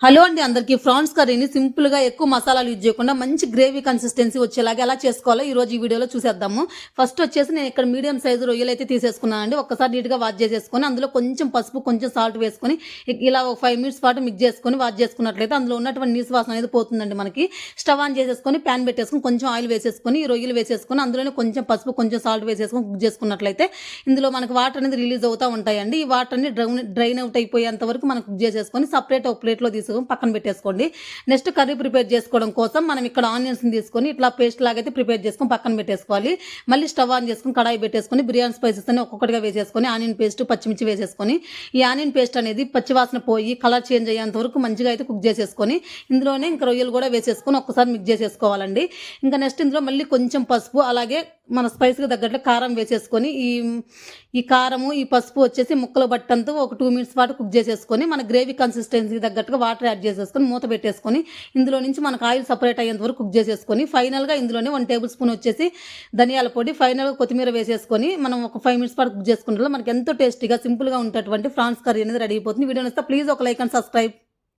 Hello అండి అందరికీ prawns కర్రీని సింపుల్‌గా ఎక్కువ మసాలాలు యూజ్ చేయకుండా మంచి గ్రేవీ కన్సిస్టెన్సీ వచ్చేలాగా ఎలా చేసుకోవాలో ఈరోజు ఈ వీడియోలో చూసేద్దాము. ఫస్ట్ వచ్చేసి నేను ఇక్కడ మీడియం సైజు రొయ్యలైతే తీసేసుకున్నానండి. ఒక్కసారి నీట్‌గా వాష్ చేసేసుకొని అందులో కొంచెం పసుపు, కొంచెం సాల్ట్ వేసుకొని ఇలా ఒక 5 మినిట్స్ పాటు మిక్స్ చేసుకొని వాష్ చేసుకున్నట్లయితే అందులో ఉన్నటువంటి నీసు వాసన అనేది పోతుందండి మనకి. స్టవ్ ఆన్ చేసేసుకొని పాన్ పెట్టేసుకొని కొంచెం ఆయిల్ వేసేసుకొని ఈ రొయ్యలు వేసేసుకొని అందులోనే కొంచెం పసుపు, కొంచెం సాల్ట్ వేసేసుకొని కుక్ చేసుకున్నట్లయితే ఇందులో మనకు వాటర్ అనేది రిలీజ్ అవుతా ఉంటాయండి. ఈ వాటర్ అన్ని డ్రైన్ అవుట్ అయిపోయేంత వరకు మనం కుక్ చేసేసుకొని సెపరేట్ ఒక ప్లేట్‌లో పక్కన పెట్టేసుకోండి. నెక్స్ట్ కర్రీ ప్రిపేర్ చేసుకోవడం కోసం మనం ఇక్కడ ఆనియన్స్ని తీసుకొని ఇట్లా పేస్ట్ లాగైతే ప్రిపేర్ చేసుకొని పక్కన పెట్టేసుకోవాలి. మళ్ళీ స్టవ్ ఆన్ చేసుకొని కడాయి పెట్టేసుకొని బిర్యానీ స్పైసెస్ అన్ని ఒక్కొక్కటిగా వేసేసుకొని ఆనియన్ పేస్ట్, పచ్చిమిర్చి వేసేసుకొని ఈ ఆనియన్ పేస్ట్ అనేది పచ్చివాసన పోయి కలర్ చేంజ్ అయ్యేంత వరకు మంచిగా అయితే కుక్ చేసేసుకొని ఇందులోనే ఇంకా రొయ్యలు కూడా వేసేసుకొని ఒక్కసారి మిక్స్ చేసేసుకోవాలండి. ఇంకా నెక్స్ట్ ఇందులో మళ్ళీ కొంచెం పసుపు అలాగే మన స్పైస్కి తగ్గట్లు కారం వేసేసుకొని ఈ కారము ఈ పసుపు వచ్చేసి ముక్కలు బట్టంతా ఒక 2 మినిట్స్ పాటు కుక్ చేసేసుకొని మన గ్రేవీ కన్సిస్టెన్సీకి తగ్గట్టుగా వాటర్ యాడ్ చేసేసుకొని మూత పెట్టేసుకొని ఇందులో నుంచి మనకు ఆయిల్ సపరేట్ అయ్యేంత వరకు కుక్ చేసేసుకొని ఫైనల్గా ఇందులోనే 1 టేబుల్ స్పూన్ వచ్చేసి ధనియాల పొడి, ఫైనల్గా కొత్తిమీర వేసేసుకొని మనం ఒక 5 మినిట్స్ పాటు కుక్ చేసుకుంటే మనకి ఎంతో టేస్టీగా సింపుల్గా ఉండేటువంటి ప్రాన్స్ కర్రీ అనేది రెడీ అయిపోతుంది. వీడియో నచ్చితే ప్లీజ్ ఒక లైక్ అండ్ సబ్స్క్రైబ్.